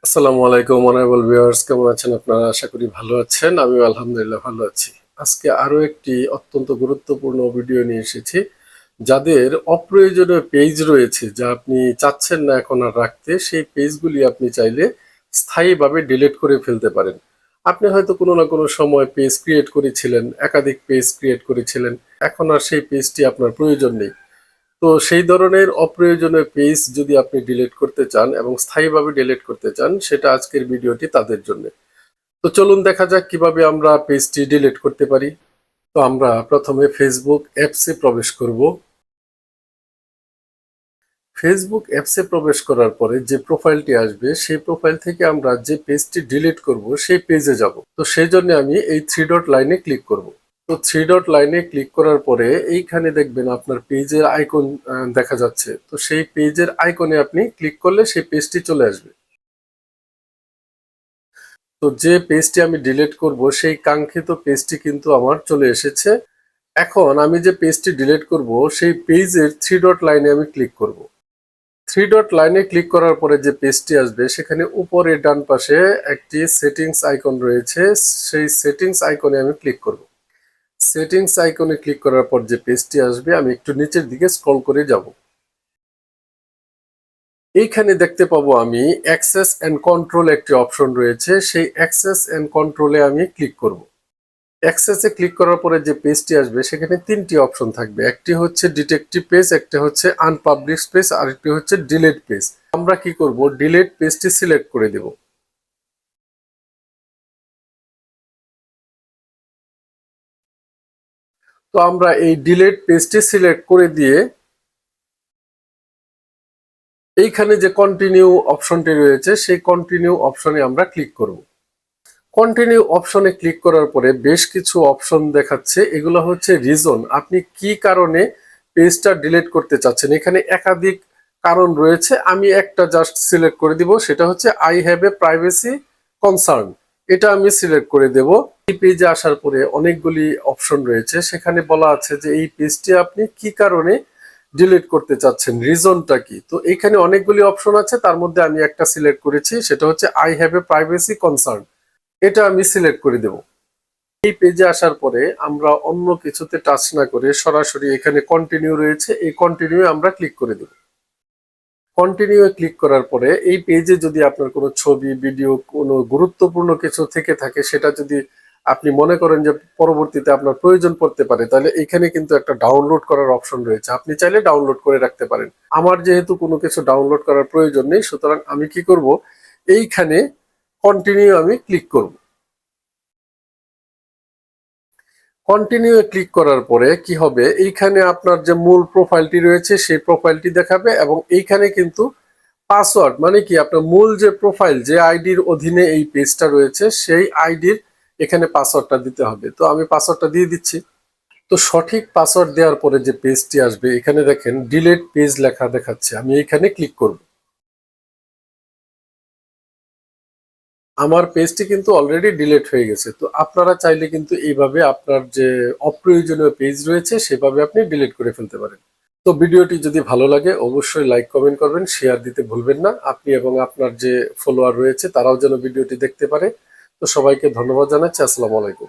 আসসালামু আলাইকুম honourable viewers, কেমন আছেন আপনারা? আশা করি ভালো আছেন। আমিও আলহামদুলিল্লাহ ভালো আছি। আজকে আরো একটি অত্যন্ত গুরুত্বপূর্ণ ভিডিও নিয়ে এসেছি। যাদের অপ্রয়োজনীয় পেজ রয়েছে যা আপনি চাচ্ছেন না এখন আর রাখতে, সেই পেজগুলি আপনি চাইলে স্থায়ীভাবে ডিলিট করে ফেলতে পারেন। আপনি হয়তো কোনো না কোনো সময় পেজ ক্রিয়েট করেছিলেন, একাধিক পেজ ক্রিয়েট করেছিলেন, এখন আর সেই পেজটি আপনার প্রয়োজন নেই। তো সেই ধরনের অপ্রয়োজনীয় পেজ যদি আপনি ডিলিট করতে চান এবং স্থায়ীভাবে ডিলিট করতে চান, সেটা আজকের ভিডিওটি তাদের জন্য। তো চলুন দেখা যাক কিভাবে আমরা পেজটি ডিলিট করতে পারি। তো আমরা প্রথমে ফেসবুক অ্যাপসে প্রবেশ করব। ফেসবুক অ্যাপসে প্রবেশ করার পরে যে প্রোফাইলটি আসবে, সেই প্রোফাইল থেকে আমরা যে পেজটি ডিলিট করব সেই পেজে যাব। তো সেই জন্য আমি এই থ্রি ডট লাইনে ক্লিক করব। তো থ্রি ডট লাইনে ক্লিক করার পরে এইখানে দেখবেন আপনার পেজের আইকন দেখা যাচ্ছে। তো সেই পেজের আইকনে আপনি ক্লিক করলে সেই পেজটি চলে আসবে। তো যে পেজটি আমি ডিলিট করব সেই কাঙ্ক্ষিত পেজটি কিন্তু আমার চলে এসেছে। এখন আমি যে পেজটি ডিলিট করব সেই পেজের থ্রি ডট লাইনে আমি ক্লিক করব। থ্রি ডট লাইনে ক্লিক করার পরে যে পেজটি আসবে, সেখানে উপরে ডান পাশে একটি সেটিংস আইকন রয়েছে। সেই সেটিংস আইকনে আমি ক্লিক করব। সেটিংস আইকনে ক্লিক করার পর যে পেজটি আসবে, আমি একটু নিচের দিকে স্ক্রল করে যাব। এইখানে দেখতে পাবো আমি অ্যাক্সেস এন্ড কন্ট্রোল একটি অপশন রয়েছে। সেই অ্যাক্সেস এন্ড কন্ট্রোলে আমি ক্লিক করব। অ্যাক্সেসে ক্লিক করার পরে যে পেজটি আসবে, সেখানে তিনটি অপশন থাকবে। একটি হচ্ছে ডিটেকটিভ পেজ, একটা হচ্ছে আনপাবলিশ পেজ, আর একটি হচ্ছে ডিলিট পেজ। আমরা কি করব, ডিলিট পেজটি সিলেক্ট করে দেব। তো আমরা এই ডিলিট পেজটি সিলেক্ট করে দিয়ে এইখানে যে কন্টিনিউ অপশনটি রয়েছে, সেই কন্টিনিউ অপশনে আমরা ক্লিক করব। কন্টিনিউ অপশনে ক্লিক করার পরে বেশ কিছু অপশন দেখাচ্ছে। এগুলো হচ্ছে রিজন, আপনি কি কারণে পেজটা ডিলিট করতে চাচ্ছেন। এখানে একাধিক কারণ রয়েছে, আমি একটা জাস্ট সিলেক্ট করে দিব। সেটা হচ্ছে I have a privacy concern. এটা আমি সিলেক্ট করে দেব। এই পেজে আসার পরে অনেকগুলি অপশন রয়েছে, সেখানে বলা আছে যে এই পেজটি আপনি কি কারণে ডিলিট করতে চাচ্ছেন, রিজনটা কি। তো এখানে অনেকগুলি অপশন আছে, তার মধ্যে আমি একটা সিলেক্ট করেছি, সেটা হচ্ছে I have a privacy concern. এটা আমি সিলেক্ট করে দেব। এই পেজে আসার পরে আমরা অন্য কিছুতে টাচ না করে সরাসরি এখানে কন্টিনিউ রয়েছে, এই কন্টিনিউ আমরা ক্লিক করে দেব। কন্টিনিউ ক্লিক করার পরে এই পেজে যদি আপনার কোনো ছবি, ভিডিও, কোনো গুরুত্বপূর্ণ কিছু থেকে থাকে, সেটা যদি আপনি মনে করেন যে পরবর্তীতে আপনার প্রয়োজন পড়তে পারে, তাহলে এখানে কিন্তু একটা ডাউনলোড করার অপশন রয়েছে। আপনি চাইলে ডাউনলোড করে রাখতে পারেন। আমার যেহেতু কোনো কিছু ডাউনলোড করার প্রয়োজন নেই, সুতরাং আমি কি করব, এইখানে কন্টিনিউ আমি ক্লিক করব। কন্টিনিউ এ ক্লিক করার পরে কি হবে, এইখানে আপনার যে মূল প্রোফাইলটি রয়েছে সেই প্রোফাইলটি দেখাবে, এবং এইখানে কিন্তু পাসওয়ার্ড মানে কি, আপনার মূল যে প্রোফাইল, যে আইডির অধীনে এই পেজটা রয়েছে, সেই আইডির এখানে পাসওয়ার্ডটা দিতে হবে। তো আমি পাসওয়ার্ডটা দিয়ে দিচ্ছি। তো সঠিক পাসওয়ার্ড দেওয়ার পরে যে পেজটি আসবে, এখানে দেখেন ডিলিট পেজ লেখা দেখাচ্ছে। আমি এখানে ক্লিক করব। আমার পেজটি কিন্তু অলরেডি ডিলিট হয়ে গেছে। তো আপনারা চাইলে কিন্তু এইভাবে আপনার যে অপ্রয়োজনীয় পেজ রয়েছে সেভাবে আপনি ডিলিট করে ফেলতে পারেন। তো ভিডিওটি যদি ভালো লাগে অবশ্যই লাইক, কমেন্ট করবেন, শেয়ার দিতে ভুলবেন না। আপনি এবং আপনার যে ফলোয়ার রয়েছে তারাও যেন ভিডিওটি দেখতে পারে। তো সবাইকে ধন্যবাদ জানাচ্ছি। আসসালামু আলাইকুম।